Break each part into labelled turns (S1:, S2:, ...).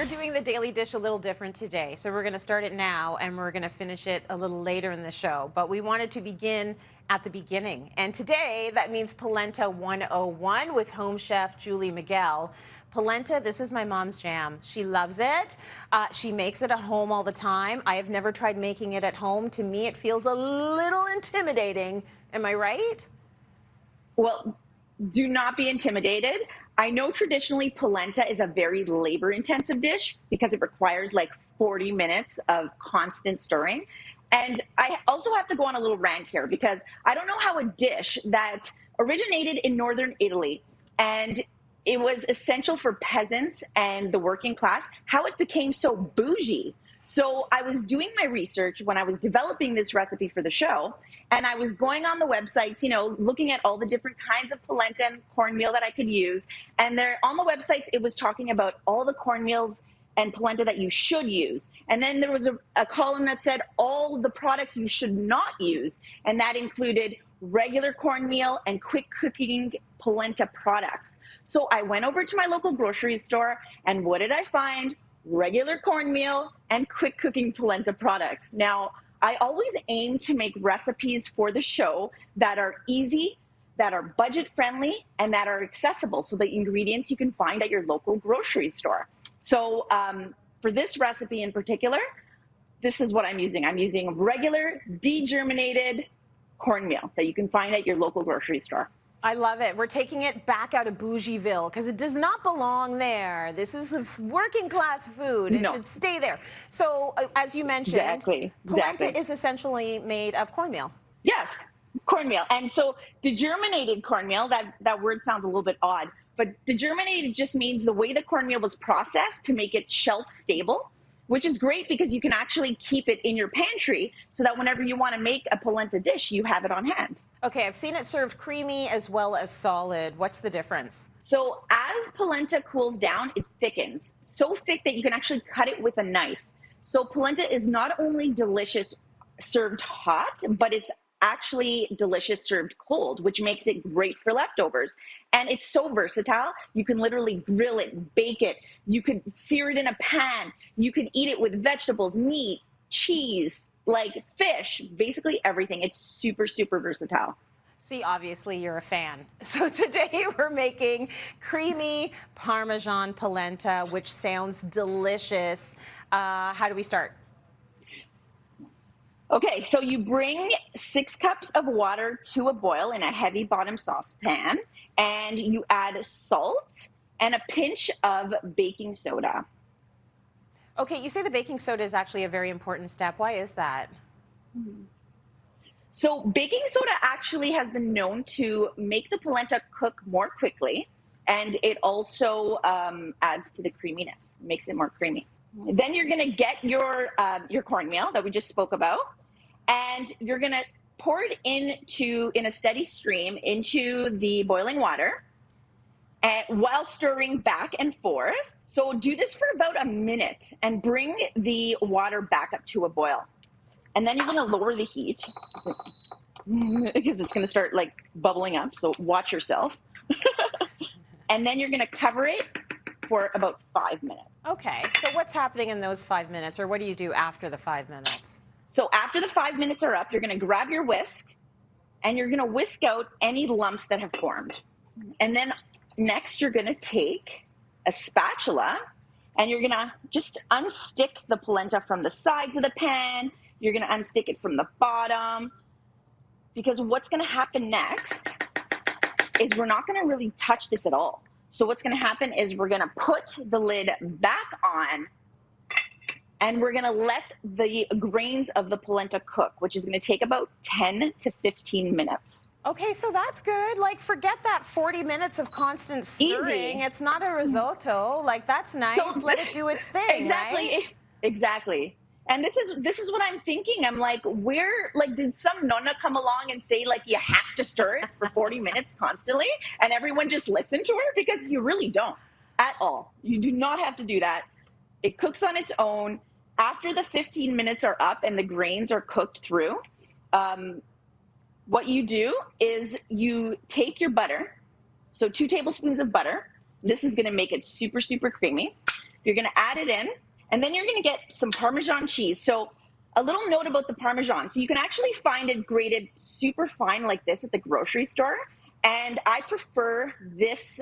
S1: we're doing the daily dish a little different today. So we're going to start it now and we're going to finish it a little later in the show. But we wanted to begin at the beginning. And today, that means Polenta 101 with home chef Julie Miguel. Polenta, this is my mom's jam. She loves it. She makes it at home all the time. I have never tried making it at home. To me, it feels a little intimidating. Am I right?
S2: Well, do not be intimidated. I know traditionally polenta is a very labor-intensive dish because it requires like 40 minutes of constant stirring. And I also have to go on a little rant here because I don't know how a dish that originated in northern Italy and it was essential for peasants and the working class, how it became so bougie. So I was doing my research when I was developing this recipe for the show, and I was going on the websites, you know, looking at all the different kinds of polenta and cornmeal that I could use. And there on the websites, it was talking about all the cornmeals and polenta that you should use. And then there was a column that said all the products you should not use. And that included regular cornmeal and quick cooking polenta products. So I went over to my local grocery store, and what did I find? Regular cornmeal and quick cooking polenta products. Now, I always aim to make recipes for the show that are easy, that are budget friendly, and that are accessible. So the ingredients you can find at your local grocery store. So for this recipe in particular, this is what I'm using. I'm using regular degerminated cornmeal that you can find at your local grocery store.
S1: I love it. We're taking it back out of Bougieville because it does not belong there. This is working class food. It should stay there. So as you mentioned, polenta is essentially made of cornmeal.
S2: Yes, cornmeal. And so degerminated cornmeal, that word sounds a little bit odd, but degerminated just means the way the cornmeal was processed to make it shelf stable, which is great because you can actually keep it in your pantry so that whenever you want to make a polenta dish, you have it on hand.
S1: Okay, I've seen it served creamy as well as solid. What's the difference?
S2: So as polenta cools down, it thickens. So thick that you can actually cut it with a knife. So polenta is not only delicious served hot, but it's actually delicious served cold, which makes it great for leftovers. And it's so versatile. You can literally grill it, bake it. You could sear it in a pan. You can eat it with vegetables, meat, cheese, like fish, basically everything. It's super, super versatile.
S1: See, obviously you're a fan. So today we're making creamy Parmesan polenta, which sounds delicious. How do we start?
S2: Okay, so you bring 6 cups of water to a boil in a heavy bottom saucepan, and you add salt and a pinch of baking soda.
S1: Okay, you say the baking soda is actually a very important step. Why is that?
S2: So baking soda actually has been known to make the polenta cook more quickly, and it also adds to the creaminess, makes it more creamy. Then you're going to get your cornmeal that we just spoke about, and you're going to pour it in a steady stream into the boiling water, and while stirring back and forth. So do this for about a minute and bring the water back up to a boil. And then you're going to lower the heat because it's going to start like bubbling up. So watch yourself. And then you're going to cover it for about 5 minutes.
S1: Okay, so what's happening in those 5 minutes, or what do you do after the 5 minutes?
S2: So after the 5 minutes are up, you're going to grab your whisk and you're going to whisk out any lumps that have formed. And then next you're going to take a spatula and you're going to just unstick the polenta from the sides of the pan. You're going to unstick it from the bottom, because what's going to happen next is we're not going to really touch this at all. So what's going to happen is we're going to put the lid back on, and we're going to let the grains of the polenta cook, which is going to take about 10 to 15 minutes.
S1: Okay, so that's good. Like, forget that 40 minutes of constant stirring.
S2: Easy.
S1: It's not a risotto. Like, that's nice.
S2: So,
S1: let it do its thing,
S2: exactly,
S1: right?
S2: Exactly. And this is what I'm thinking. I'm like, did some nonna come along and say, like, you have to stir it for 40 minutes constantly? And everyone just listened to her? Because you really don't at all. You do not have to do that. It cooks on its own. After the 15 minutes are up and the grains are cooked through, what you do is you take your butter, so 2 tablespoons of butter. This is going to make it super, super creamy. You're going to add it in, and then you're going to get some Parmesan cheese. So a little note about the Parmesan. So you can actually find it grated super fine like this at the grocery store. And I prefer this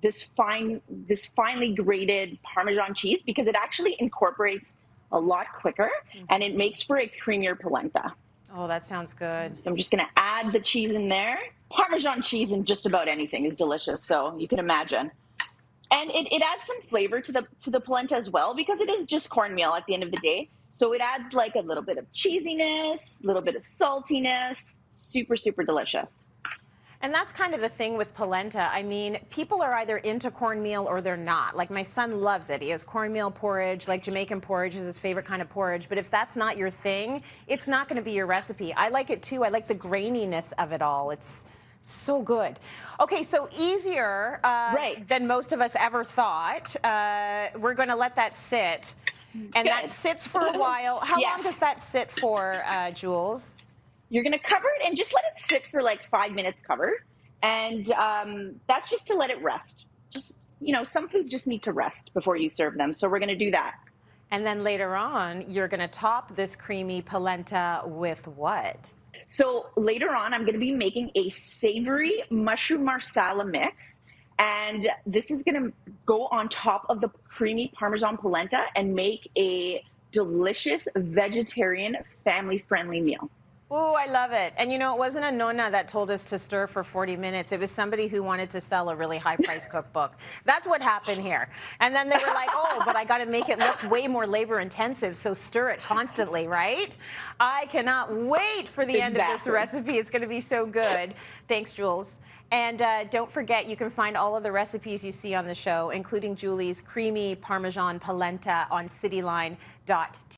S2: this finely grated Parmesan cheese because it actually incorporates a lot quicker and it makes for a creamier polenta.
S1: Oh, that sounds good.
S2: So I'm just going to add the cheese in there. Parmesan cheese in just about anything is delicious, so you can imagine. And it adds some flavor to the polenta as well because it is just cornmeal at the end of the day. So it adds like a little bit of cheesiness, a little bit of saltiness. Super, super delicious.
S1: And that's kind of the thing with polenta. I mean, people are either into cornmeal or they're not. Like my son loves it. He has cornmeal porridge, like Jamaican porridge is his favorite kind of porridge. But if that's not your thing, it's not going to be your recipe. I like it too. I like the graininess of it all. It's so good. Okay, so easier than most of us ever thought. We're going to let that sit. And
S2: Good.
S1: that sits for a while. How long does that sit for, Jules?
S2: You're going to cover it and just let it sit for like 5 minutes covered. And that's just to let it rest. Just, you know, some food just need to rest before you serve them. So we're going to do that.
S1: And then later on, you're going to top this creamy polenta with what?
S2: So later on, I'm going to be making a savory mushroom marsala mix. And this is going to go on top of the creamy Parmesan polenta and make a delicious vegetarian family-friendly meal.
S1: Oh, I love it. And you know, it wasn't a nonna that told us to stir for 40 minutes. It was somebody who wanted to sell a really high-priced cookbook. That's what happened here. And then they were like, oh, but I got to make it look way more labor-intensive, so stir it constantly, right? I cannot wait for the end of this recipe. It's going to be so good. Thanks, Jules. And don't forget, you can find all of the recipes you see on the show, including Julie's creamy Parmesan polenta on cityline.tv.